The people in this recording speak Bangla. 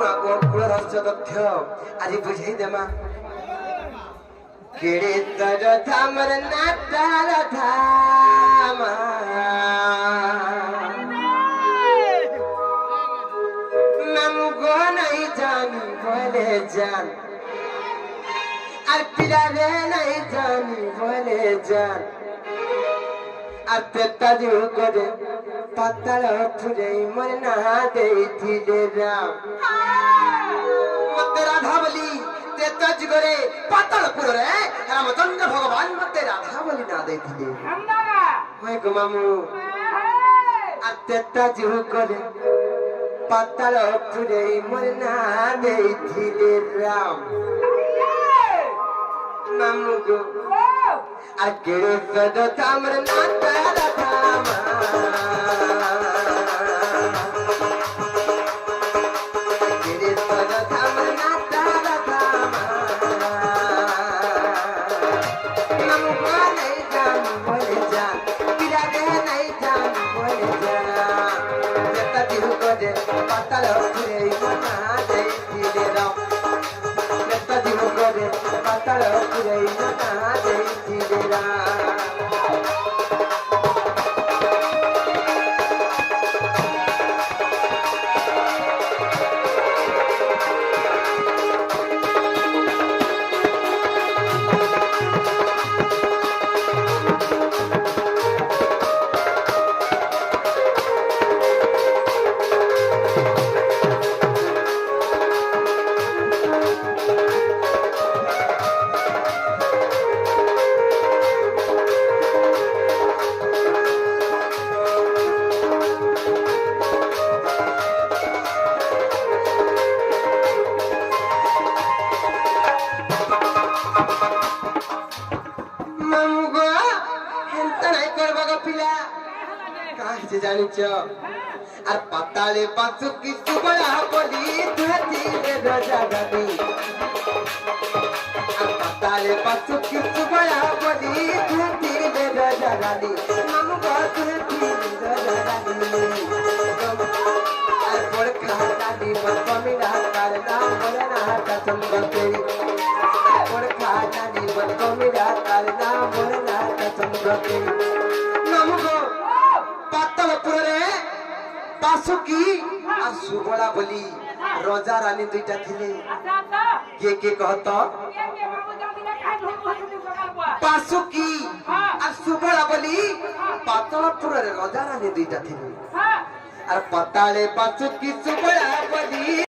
तथ्य आज बुझे देमा केड़े तर धामर नाटार धामा नमगो नहीं जानी बोले जान আর পিলারে নাই জানি বলে যান আর পেটা দিও করে পাতার ফুলে মন না দেইছিলে রাম মতে রাধা বলি তে তজ করে পাতাল পুরে রামচন্দ্র ভগবান মতে রাধা বলি না দেইছিলে হয় গো মামু আর পেটা দিও করে পাতাল ফুলে মন না দেইছিলে Ram Namugo, I get it for the time and not bad at time. I get it for the time and not bad at time. Namugo, I done what is done. Did I get I done what is done? Let the deal go there, but I love you, but I did it up. पाताल पुरै ना देइथिलेरा জানিছ আর পাতালে পাঁচু কিছু বলা বলি ধুতিলে রাজা গাবি আর পাতালে পাঁচু কিছু বলা বলি ধুতিলে রাজা গাবি নাম ধুতিলে রাজা গাবি আর পড় খাতা দি বকমিরা কার নাম বলে না কসম বকে পড় খাতা দি বকমিরা কার নাম বলে না কসম বকে নাম গো পাতালপুরে বাসুকি আর সুবলা বলি রাজা রানী দুইটা থিলে কে কহত বাসুকি আর সুবলা বলি পাতালপুরে রাজা রানী দুইটা থিলে আর পাতালে বাসুকি সুবলা বলি